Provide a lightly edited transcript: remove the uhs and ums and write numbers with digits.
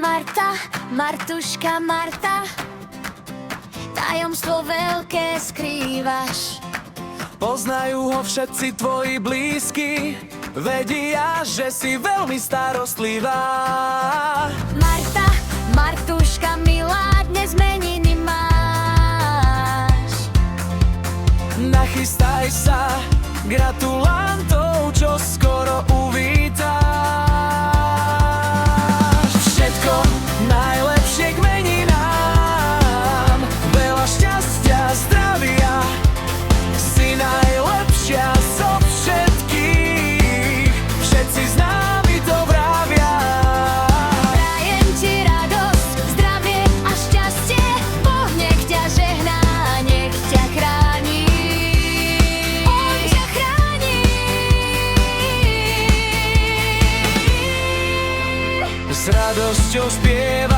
Marta, Martuška Marta, tajomstvo veľké skrývaš. Poznajú ho všetci tvoji blízky, vedia, že si veľmi starostlivá. Marta, Martuška milá, dnes meniny máš. Nachystaj sa, gratulantov, čo skoro uvítáš. Všetko najlepšie k meninám, veľa šťastia, zdravia, si najlepšia zo všetkých, všetci známi to vravia. Prajem ti radosť, zdravie a šťastie, Boh nech ťa žehná, nech ťa chráni. On ťa chráni. S radosťou spievaj